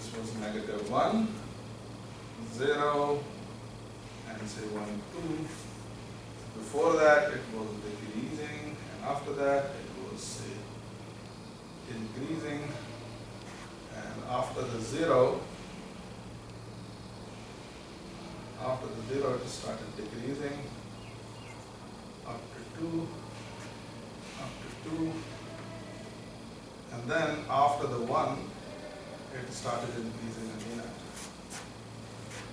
this was -1, 0, and say 1, 2. Before that it was decreasing, and after that it was say increasing, and after the 0 it started decreasing up to 2, and then after the 1 it started increasing again.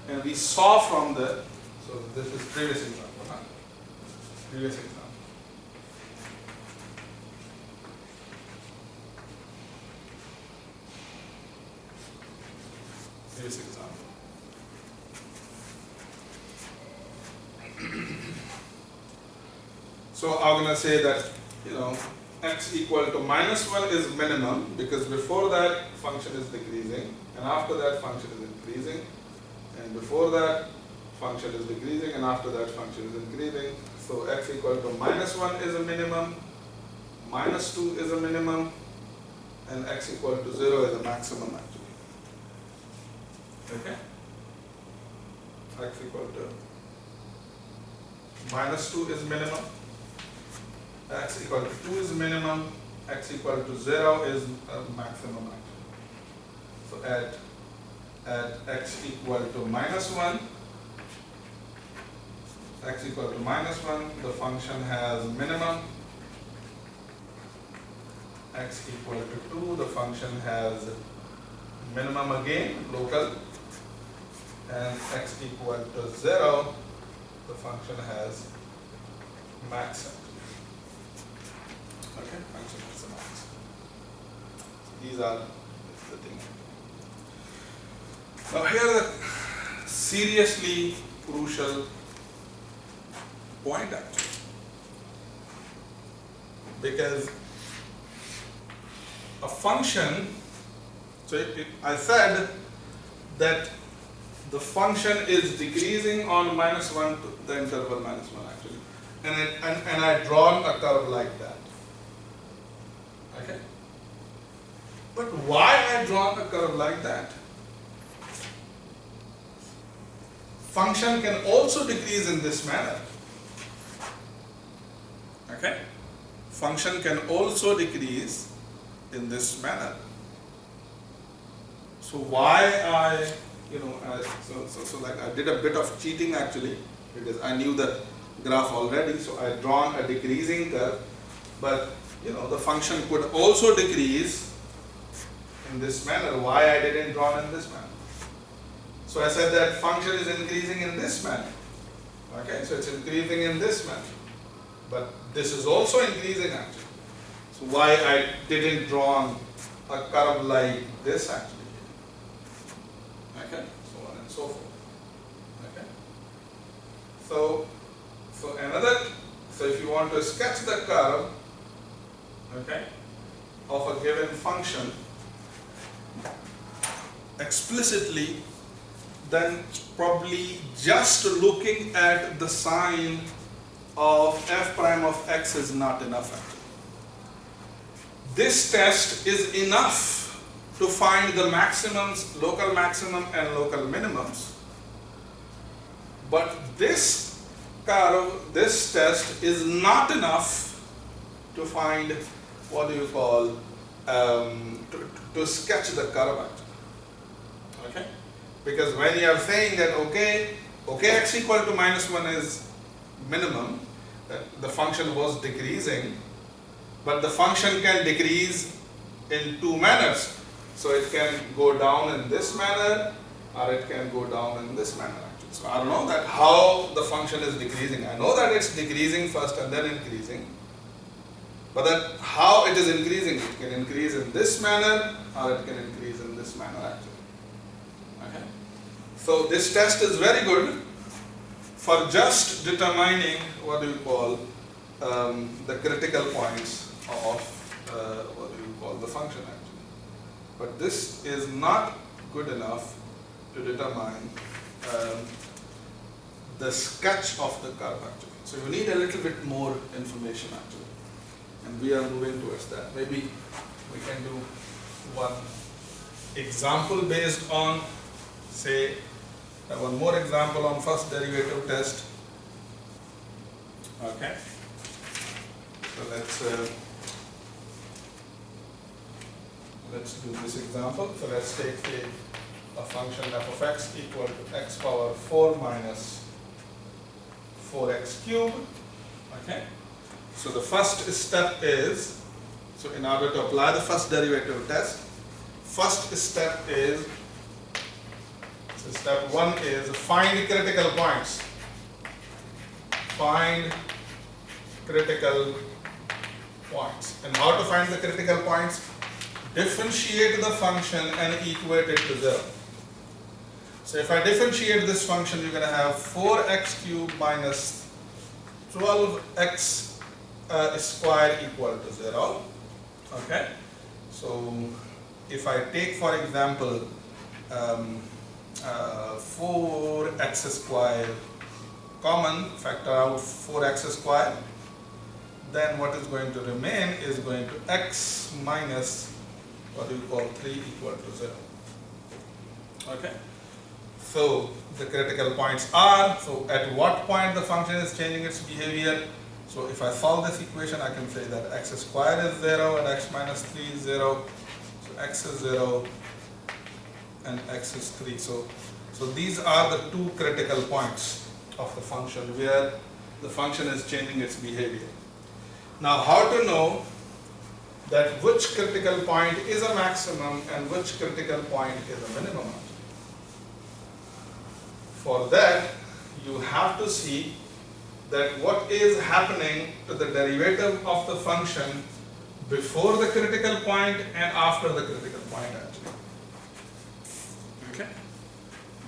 And we saw from the, so this is previous example, huh? Previous example. Previous example. So I'm going to say that, x equal to -1 is minimum, because before that function is decreasing, and after that function is increasing, and before that function is decreasing, and after that function is increasing. So x equal to -1 is a minimum, -2 is a minimum, and x equal to 0 is a maximum actually. Okay? X equal to -2 is minimum, x equal to 2 is minimum, x equal to 0 is a maximum actually. So at x equal to -1, x equal to -1, the function has minimum. X equal to 2, the function has minimum again, local. And x equal to 0, the function has max. Okay, function has a max. So these are the things. Now here the seriously crucial point actually, because a function, so I said that the function is decreasing on -1 to the interval -1 actually, and I drawn a curve like that. Okay, but why I drawn a curve like that? Function can also decrease in this manner. Okay, function can also decrease in this manner. So why so like I did a bit of cheating actually, because I knew the graph already, so I drawn a decreasing curve, but the function could also decrease in this manner. Why I didn't draw in this manner? So I said that function is increasing in this manner. Okay, so it's increasing in this manner, but this is also increasing actually. So why I didn't draw a curve like this actually? Okay, so on and so forth. Okay, so if you want to sketch the curve, okay, of a given function explicitly, then probably just looking at the sign of f prime of x is not enough actually. This test is enough to find the maximums, local maximum and local minimums, but this curve, this test is not enough to find what do you call to sketch the curve actually. Okay, because when you are saying that okay x equal to -1 is minimum, the function was decreasing, but the function can decrease in two manners. So it can go down in this manner, or it can go down in this manner actually. So I don't know that how the function is decreasing. I know that it's decreasing first and then increasing, but then how it is increasing, it can increase in this manner or it can increase in this manner actually. Okay, so this test is very good for just determining what do you call the critical points of what do you call the function actually. But this is not good enough to determine the sketch of the curve actually. So you need a little bit more information actually, and we are moving towards that. Maybe we can do one example based on, say, one more example on first derivative test. Okay, so let's do this example. So let's take a function f of x equal to x power 4 minus 4x cubed. Okay, so the first step is, so in order to apply the first derivative test, first step is, so step 1 is find critical points. Find critical points. And how to find the critical points? Differentiate the function and equate it to 0. So if I differentiate this function, you're going to have 4x cubed minus 12x square equal to 0. Okay. So if I take, for example, 4x square common, factor out 4x square, then what is going to remain is going to x minus what do you call 3 equal to 0. Okay. So the critical points are, so at what point the function is changing its behavior. So if I solve this equation, I can say that x square is 0 and x minus 3 is 0. So x is 0 and x is 3. So these are the two critical points of the function where the function is changing its behavior. Now, how to know that which critical point is a maximum and which critical point is a minimum? For that, you have to see that what is happening to the derivative of the function before the critical point and after the critical point actually. Okay?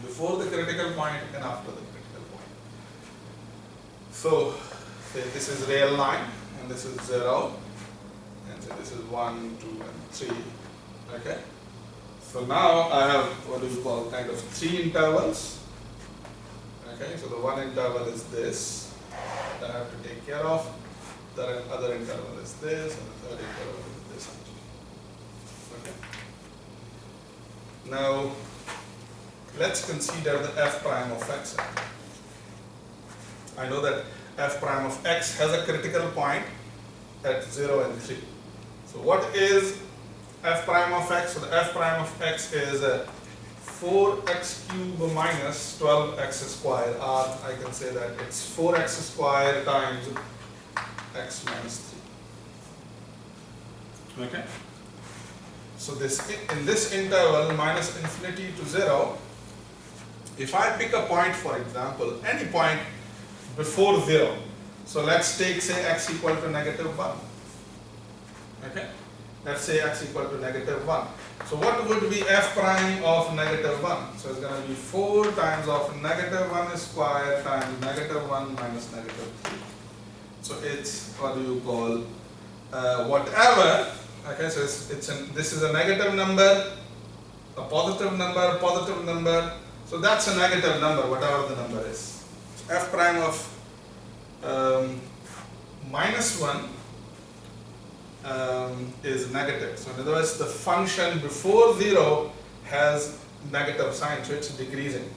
Before the critical point and after the critical point. So, say this is real line and this is 0 and so this is 1, 2 and 3. Okay? So now I have what do you call kind of 3 intervals. Okay, so the one interval is this that I have to take care of. The other interval is this, and the third interval is this actually. Okay. Now let's consider the f prime of x. I know that f prime of x has a critical point at 0 and 3. So what is f prime of x? So the f prime of x is 4x cubed minus 12x squared, or I can say that it's 4x squared times x minus 3. Okay. So this in this interval minus infinity to 0, if I pick a point, for example, any point before 0, so let's take say x equal to negative 1. Okay. Let's say x equal to negative 1. So what would be f prime of negative 1? So it's going to be 4 times of negative 1 squared times negative 1 minus negative 3. So it's, what do you call, whatever. Okay, so this is a negative number, a positive number. So that's a negative number, whatever the number is. So f prime of minus 1 is negative. So in other words, the function before 0 has negative sign, so it's decreasing.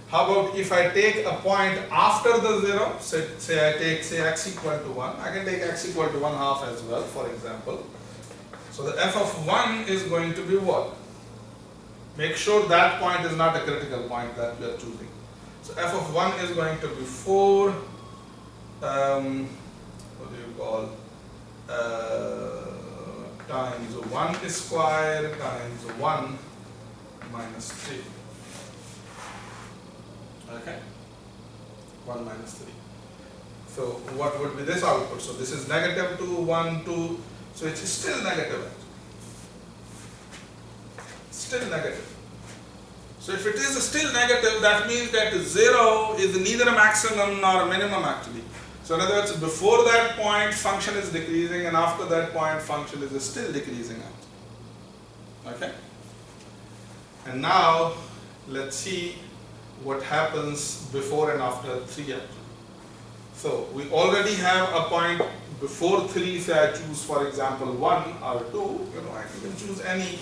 How about if I take a point after the 0, say I take x equal to 1, I can take x equal to 1/2 as well, for example. So the f of 1 is going to be what? Make sure that point is not a critical point that we are choosing. So f of 1 is going to be 4, what do you call, times 1 squared times 1 minus 3. Okay, 1 minus 3. So what would be this output? So this is negative 2, 1, 2. So it's still negative. Still negative. So if it is still negative, that means that 0 is neither a maximum nor a minimum actually. So in other words, before that point function is decreasing and after that point function is still decreasing actually. Okay. And now let's see what happens before and after 3 actually. So we already have a point before 3, say I choose for example 1 or 2, I can choose any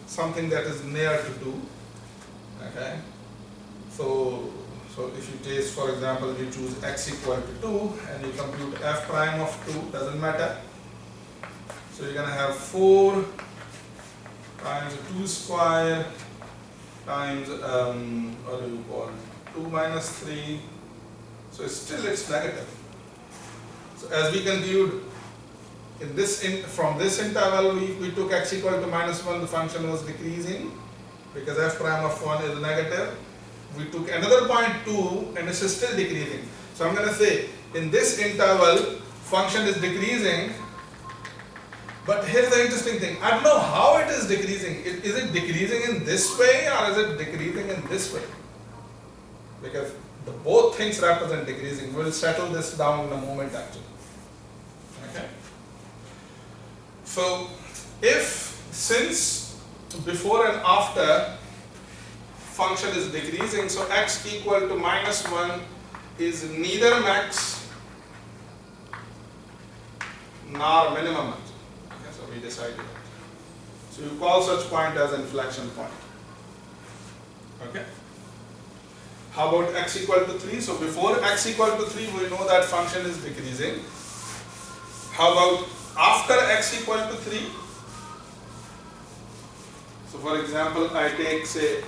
something that is near to 2. Okay, so if you take, for example, you choose x equal to 2 and you compute f prime of 2, doesn't matter. So you're going to have 4 times 2 square times what do you call 2 minus 3. So it's negative. So as we conclude, from this interval we took x equal to minus 1, the function was decreasing because f prime of 1 is negative. We took another point 2 and it's still decreasing. So I'm going to say in this interval function is decreasing, but here's the interesting thing. I don't know how it is decreasing. Is it decreasing in this way or is it decreasing in this way? Because both things represent decreasing. We'll settle this down in a moment actually. Okay. So since before and after function is decreasing, so x equal to minus 1 is neither max nor minimum. Okay, so we decided that. So you call such point as inflection point. Okay. How about x equal to 3? So before x equal to 3, we know that function is decreasing. How about after x equal to 3? So for example, I take, say,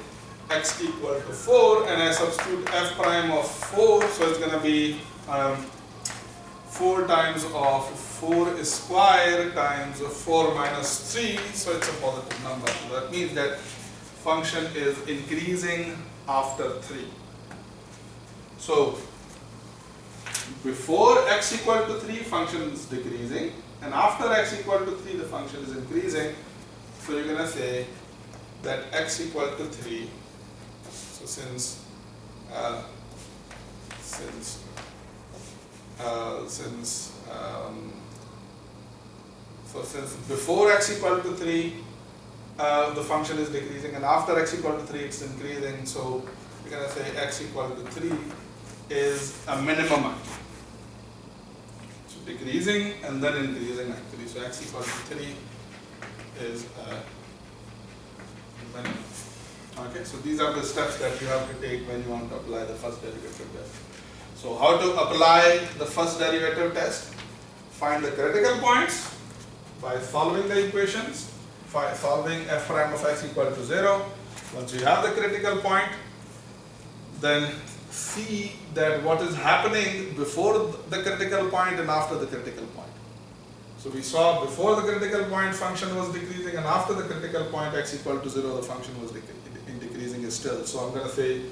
x equal to 4 and I substitute f prime of 4, so it's going to be 4 times of 4 square times 4 minus 3, so it's a positive number. So that means that function is increasing after 3. So before x equal to 3, function is decreasing, and after x equal to 3, the function is increasing. So you're going to say that x equal to 3. So since before x equal to 3, the function is decreasing, and after x equal to 3, it's increasing. So we're going to say x equal to 3 is a minimum actually. So decreasing and then increasing actually. So x equal to 3 is a minimum. Okay, so these are the steps that you have to take when you want to apply the first derivative test. So how to apply the first derivative test? Find the critical points by solving the equations, solving f prime of x equal to 0. Once you have the critical point, then see that what is happening before the critical point and after the critical point. So we saw before the critical point function was decreasing, and after the critical point x equal to 0, the function was decreasing still. So I'm going to say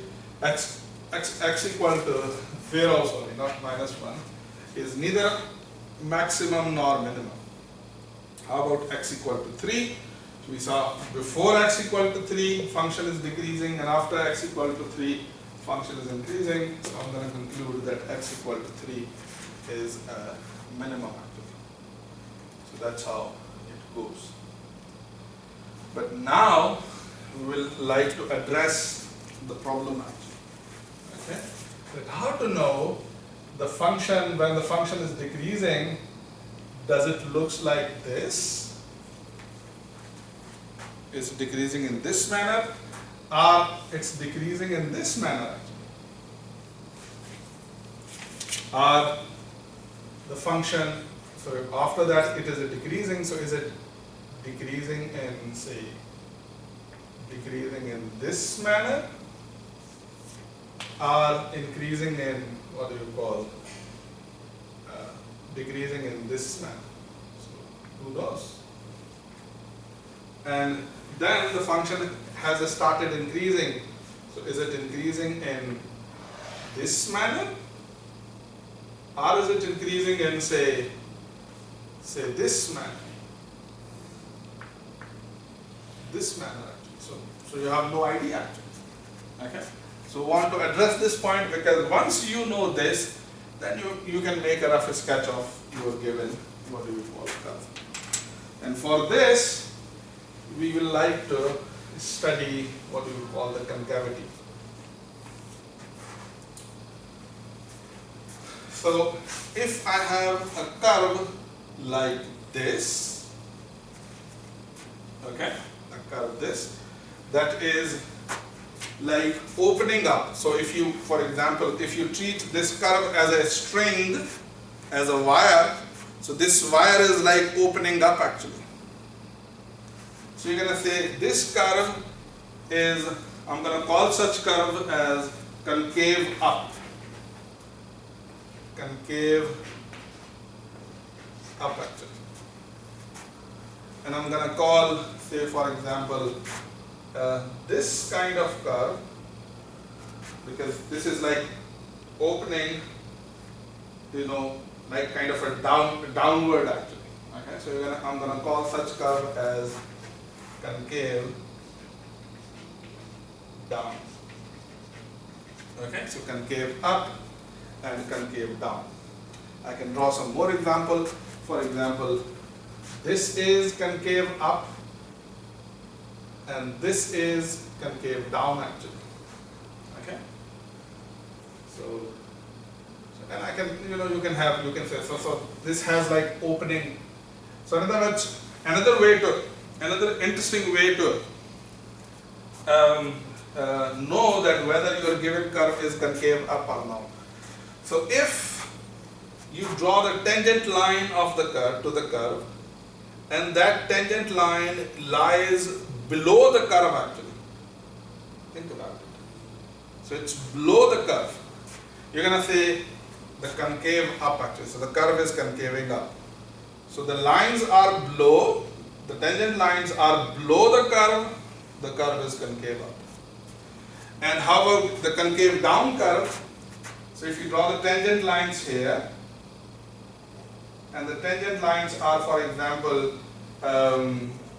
x equal to 0, sorry, not minus 1, is neither maximum nor minimum. How about x equal to 3? So we saw before x equal to 3, function is decreasing, and after x equal to 3, function is increasing. So I'm going to conclude that x equal to 3 is a minimum actually. So that's how it goes. But now we will like to address the problem actually. Okay? But how to know the function, when the function is decreasing, does it looks like this? Is it decreasing in this manner, or it's decreasing in this manner? Or the function, so after that it is a decreasing, so is it decreasing in, say, decreasing in this manner, or increasing in, what do you call, decreasing in this manner? So who knows? And then the function has started increasing. So is it increasing in this manner, or is it increasing in, say this manner? This manner actually. So you have no idea actually. Okay. So want to address this point, because once you know this, then you can make a rough sketch of your given, what do you call it. And for this, we will like to study what do you call the concavity. So if I have a curve like this, okay, a curve this that is like opening up. So if you, for example, if you treat this curve as a string, as a wire, so this wire is like opening up actually. So you're going to say this curve is, I'm going to call such curve as concave up. Concave up actually. And I'm going to call, say for example, this kind of curve, because this is like opening, you know, like kind of a downward actually. Okay, so I'm going to call such curve as concave down. Okay, so concave up and concave down. I can draw some more example. For example, this is concave up and this is concave down actually. Okay, so and I can, you know, you can say, so this has like opening. So in other words, another interesting way to know that whether your given curve is concave up or not. So if you draw the tangent line of the curve to the curve, and that tangent line lies below the curve actually. Think about it. So it's below the curve. You're going to say the concave up actually. So the curve is concaving up. So the lines are below, the tangent lines are below the curve is concave up. And how about the concave down curve? So if you draw the tangent lines here, and the tangent lines are, for example,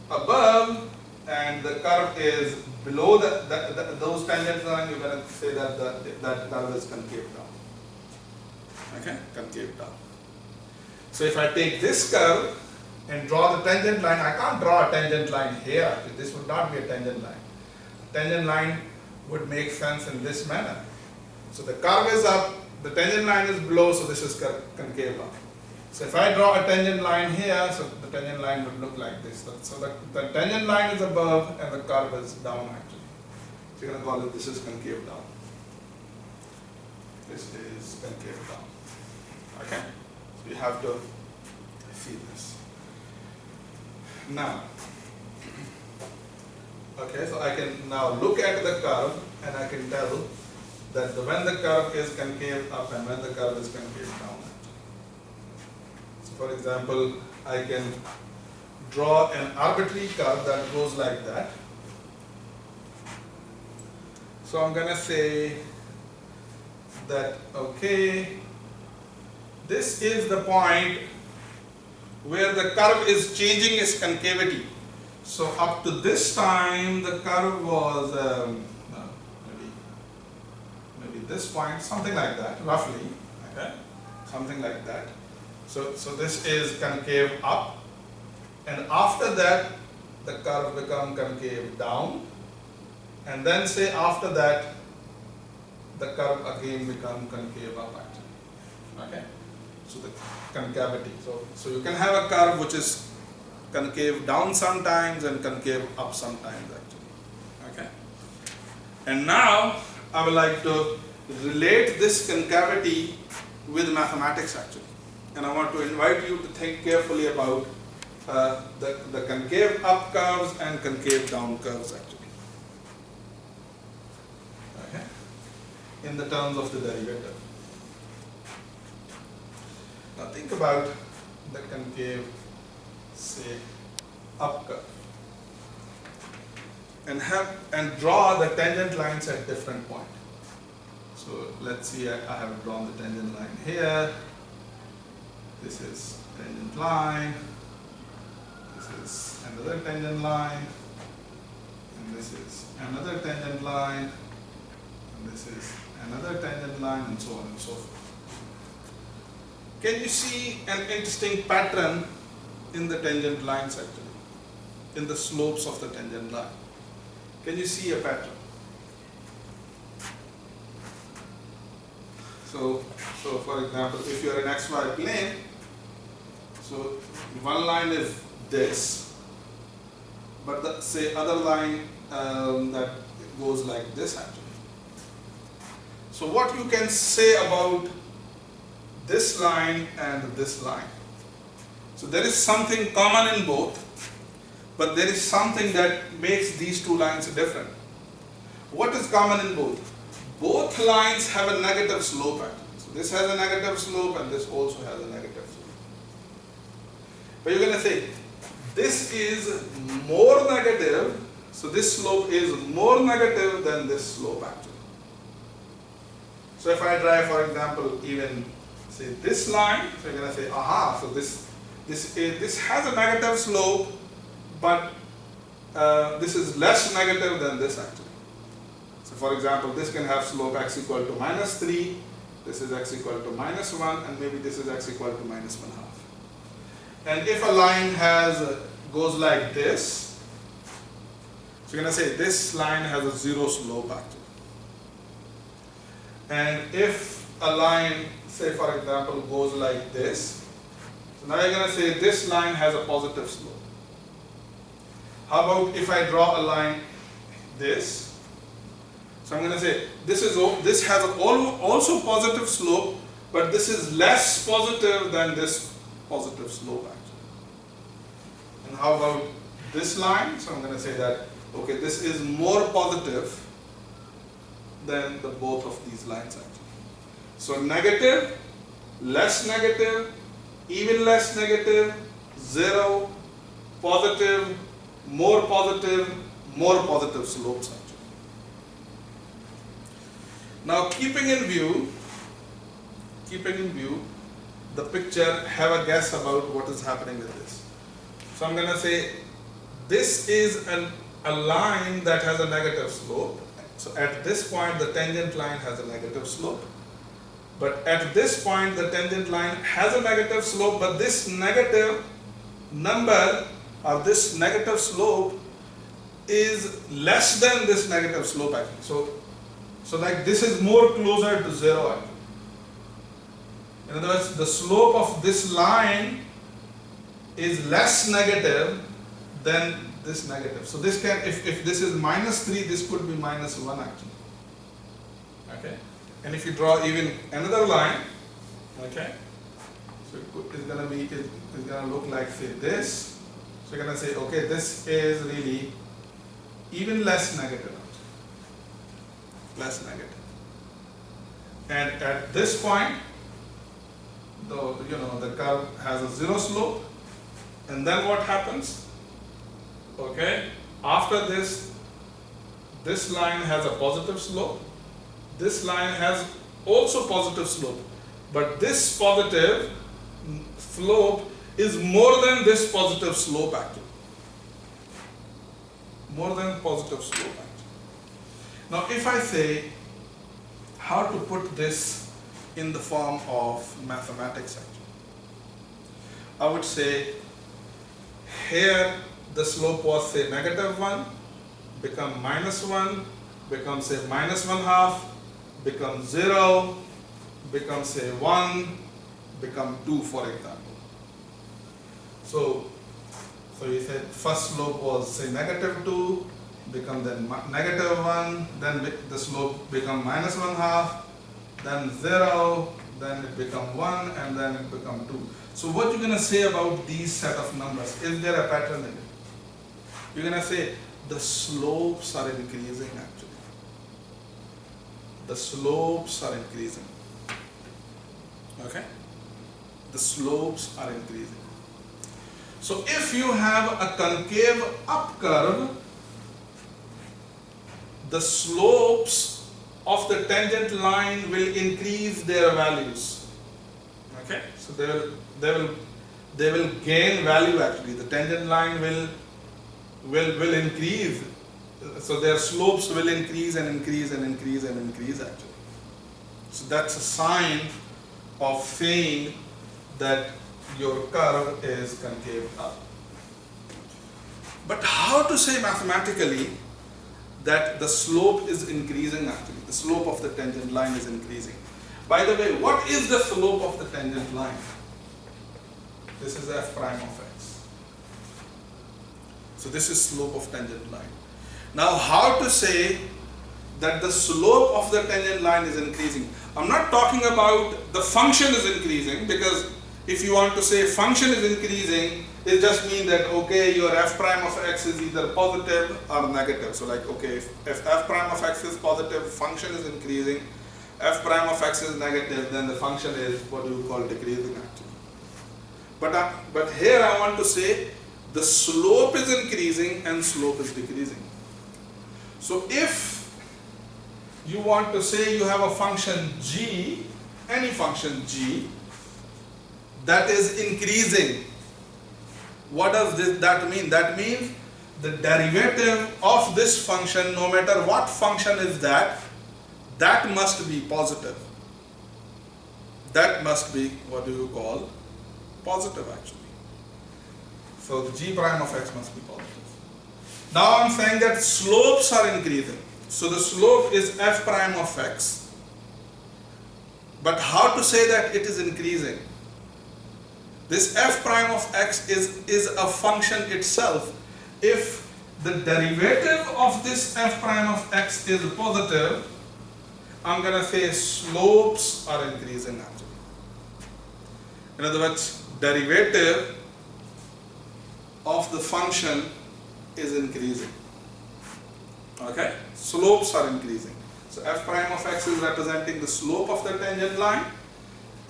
above, and the curve is below those tangent lines, you're going to say that that curve is concave down. Okay, concave down. So if I take this curve and draw the tangent line, I can't draw a tangent line here. This would not be a tangent line. A tangent line would make sense in this manner. So the curve is up, the tangent line is below, so this is concave up. So if I draw a tangent line here, so the tangent line would look like this. So the tangent line is above and the curve is down actually. So you're going to call it, this is concave down. This is concave down. Okay? So you have to see this. Now, okay, so I can now look at the curve and I can tell that when the curve is concave up and when the curve is concave down. So for example, I can draw an arbitrary curve that goes like that. So I'm going to say that, okay, this is the point where the curve is changing its concavity. So up to this time, the curve was maybe this point, something like that, roughly, okay, something like that. So this is concave up, and after that, the curve becomes concave down, and then say after that, the curve again becomes concave up actually. Okay, so the concavity. So you can have a curve which is concave down sometimes and concave up sometimes actually. Okay. And now I would like to relate this concavity with mathematics actually. And I want to invite you to think carefully about the concave up curves and concave down curves actually. Okay. In the terms of the derivative. Now think about the concave, say, up curve, and draw the tangent lines at different points. So let's see, I have drawn the tangent line here. This is tangent line. This is another tangent line, and this is another tangent line, and this is another tangent line, and so on and so forth. Can you see an interesting pattern in the tangent lines actually, in the slopes of the tangent line? Can you see a pattern? So for example, if you are in XY plane, so one line is this, but the say other line that goes like this actually. So what you can say about this line and this line? So there is something common in both, but there is something that makes these two lines different. What is common in both? Both lines have a negative slope actually. So this has a negative slope and this also has a negative slope. But you're going to say this is more negative, so this slope is more negative than this slope actually. So if I try, for example, even say this line, so you're going to say, aha, so this has a negative slope, but this is less negative than this actually. So for example, this can have slope x equal to -3, this is x equal to -1, and maybe this is x equal to -1/2. And if a line goes like this, so you're going to say this line has a 0 slope actually. And if a line, say for example, goes like this, so now you're going to say this line has a positive slope. How about if I draw a line this? So I'm going to say this has also positive slope, but this is less positive than this positive slope actually. And how about this line? So I'm going to say that, okay, this is more positive than the both of these lines actually. So negative, less negative, even less negative, 0, positive, more positive slopes actually. Now keeping in view the picture, have a guess about what is happening with this. So I'm going to say this is a line that has a negative slope. So at this point the tangent line has a negative slope. But at this point the tangent line has a negative slope, but this negative number or this negative slope is less than this negative slope actually. So like this is more closer to 0 actually. In other words, the slope of this line is less negative than this negative. So this can, if this is -3, this could be -1 actually. Okay. And if you draw even another line, okay, so it's gonna look like say this. So you're gonna say, okay, this is really even less negative. Less negative. And at this point, the curve has a 0 slope. And then what happens? Okay, after this line has a positive slope. This line has also positive slope. But this positive slope is more than this positive slope actually. More than positive slope actually. Now if I say how to put this in the form of mathematics actually, I would say here the slope was say -1, become -1, become say -1/2, become 0, become say 1, become 2 for example. So you said first slope was say -2, become then -1, then the slope become -1/2, then 0, then it become 1, and then it become 2. So what you're going to say about these set of numbers? Is there a pattern in it? You're going to say the slopes are increasing actually. The slopes are increasing. Okay? The slopes are increasing. So if you have a concave up curve, the slopes of the tangent line will increase their values. Okay? So they will gain value actually. The tangent line will increase. So their slopes will increase and increase and increase and increase actually. So that's a sign of saying that your curve is concave up. But how to say mathematically that the slope is increasing actually? The slope of the tangent line is increasing. By the way, what is the slope of the tangent line? This is f prime of x. So this is slope of tangent line. Now how to say that the slope of the tangent line is increasing? I'm not talking about the function is increasing, because if you want to say function is increasing, it just means that, okay, your f prime of x is either positive or negative. So like, okay, if f prime of x is positive, function is increasing. F prime of x is negative, then the function is what you call decreasing actually. But here I want to say the slope is increasing and slope is decreasing. So if you want to say you have a function g, any function g, that is increasing, what does that mean? That means the derivative of this function, no matter what function is that must be positive. That must be what do you call positive actually. So the g prime of x must be positive. Now I'm saying that slopes are increasing. So the slope is f prime of x. But how to say that it is increasing? This f prime of x is a function itself. If the derivative of this f prime of x is positive, I'm going to say slopes are increasing actually. In other words, derivative of the function is increasing. Okay? Slopes are increasing. So f prime of x is representing the slope of the tangent line,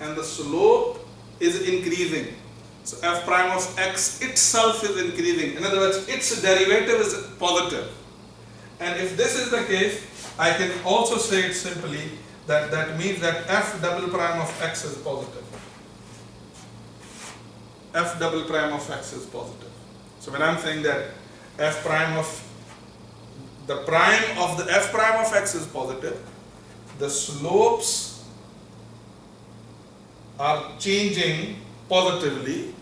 and the slope is increasing. So f prime of x itself is increasing. In other words, its derivative is positive. And if this is the case, I can also say it simply that means that f double prime of x is positive. F double prime of x is positive. So when I'm saying that f prime of the prime of the f prime of x is positive, the slopes are changing positively.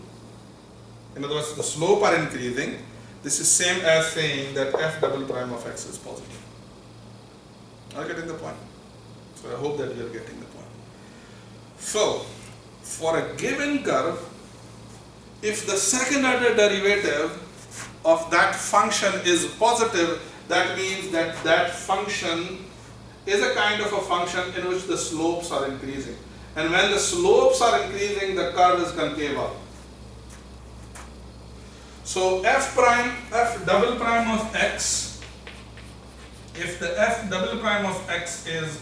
In other words, the slope are increasing. This is same as saying that f double prime of x is positive. Are you getting the point? So I hope that you are getting the point. So for a given curve, if the second order derivative of that function is positive, that means that that function is a kind of a function in which the slopes are increasing. And when the slopes are increasing, the curve is concave up. So f double prime of x, if the f double prime of x is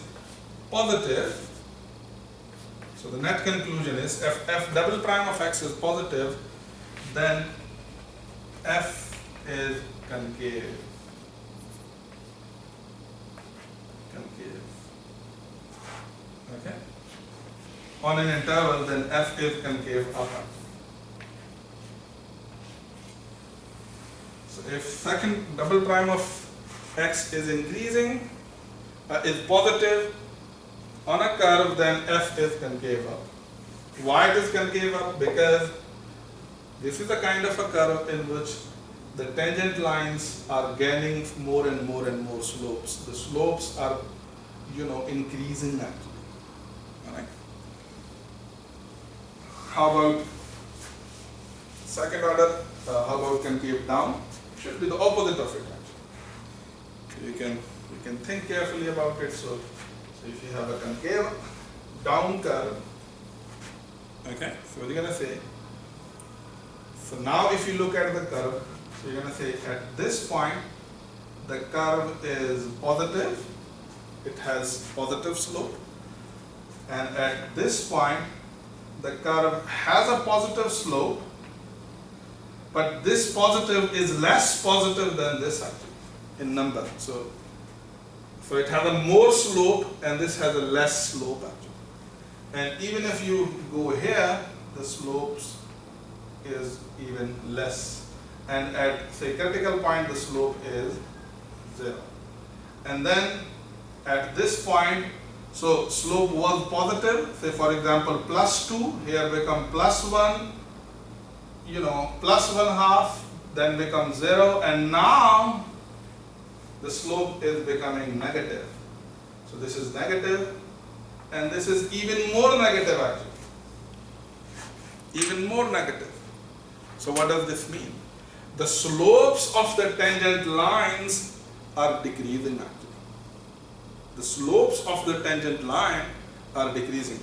positive, so the net conclusion is if f double prime of x is positive, then f is concave. Okay? On an interval, then f is concave upper. So if second double prime of x is increasing, is positive on a curve, then f is concave up. Why it is concave up? Because this is a kind of a curve in which the tangent lines are gaining more and more and more slopes. The slopes are, increasing actually. Alright. How about second order? How about concave down? Should be the opposite of it actually. So you can think carefully about it. So if you have a concave down curve, okay, so what are you gonna say? So now if you look at the curve, so you're gonna say at this point the curve is positive, it has positive slope, and at this point the curve has a positive slope, but this positive is less positive than this actually in number. So it has a more slope and this has a less slope actually. And even if you go here, the slopes is even less. And at say critical point, the slope is 0. And then at this point, so slope was positive, say for example +2, here become +1, +1/2, then becomes 0, and now the slope is becoming negative. So this is negative, and this is even more negative actually. Even more negative. So what does this mean? the slopes of the tangent lines are decreasing actually. The slopes of the tangent line are decreasing.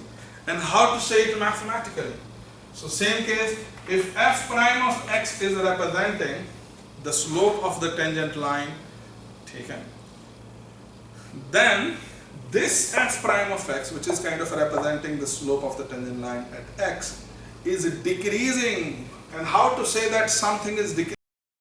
And how to say it mathematically? So same case, if f prime of x is representing the slope of the tangent line taken, then this f prime of x, which is kind of representing the slope of the tangent line at x, is decreasing. And how to say that something is decreasing?